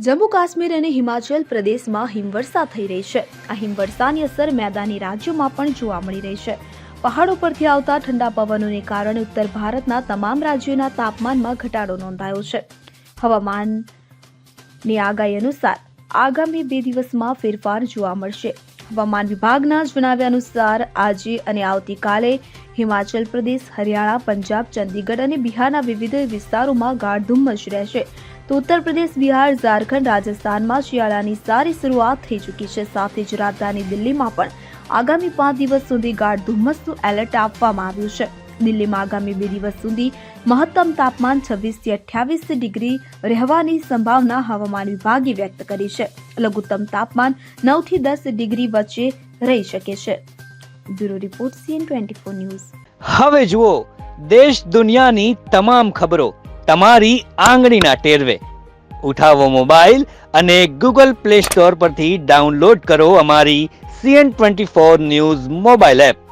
જમ્મુ કાશ્મીર અને હિમાચલ પ્રદેશમાં હિમવર્ષા થઈ રહી છે। આ હિમવર્ષાની અસર મેદાની રાજ્યોમાં પણ જોવા મળી રહી છે। પહાડો પરથી આવતા ઠંડા પવનોને કારણે ઉત્તર ભારતના તમામ રાજ્યોના તાપમાનમાં ઘટાડો નોંધાયો છે। હવામાનની આગાહી અનુસાર આગામી 2 દિવસમાં ફેરફાર જોવા મળશે। હવામાન વિભાગના જણાવ્યા અનુસાર આજે અને આવતીકાલે હિમાચલ પ્રદેશ, હરિયાણા, પંજાબ, ચંદીગઢ અને બિહારના વિવિધ વિસ્તારોમાં ગાઢ ધુમ્મસ રહેશે। તો ઉત્તર પ્રદેશ, બિહાર, ઝારખંડ, રાજસ્થાનમાં શિયાળાની સારી શરૂઆત થઈ ચૂકી છે। સાથે જ રાજધાની દિલ્હીમાં પણ આગામી 5 દિવસ સુધી ગાઢ ધુમ્મસનું એલર્ટ આપવામાં આવ્યું છે। દિલ્હીમાં આગામી 2 દિવસ સુધી મહત્તમ તાપમાન 26 થી 28 ડિગ્રી રહેવાની સંભાવના હવામાન વિભાગે વ્યક્ત કરી છે। લઘુત્તમ તાપમાન 9 થી 10 ડિગ્રી વચ્ચે રહી શકે છે। Bureau report CN24 news. હવે જુઓ દેશ દુનિયાની તમામ ખબરો તમારી આંગળીના ટેરવે। ઉઠાવો મોબાઈલ અને ગૂગલ પ્લે સ્ટોર પરથી ડાઉનલોડ કરો અમારી CN24 ન્યૂઝ મોબાઈલ એપ।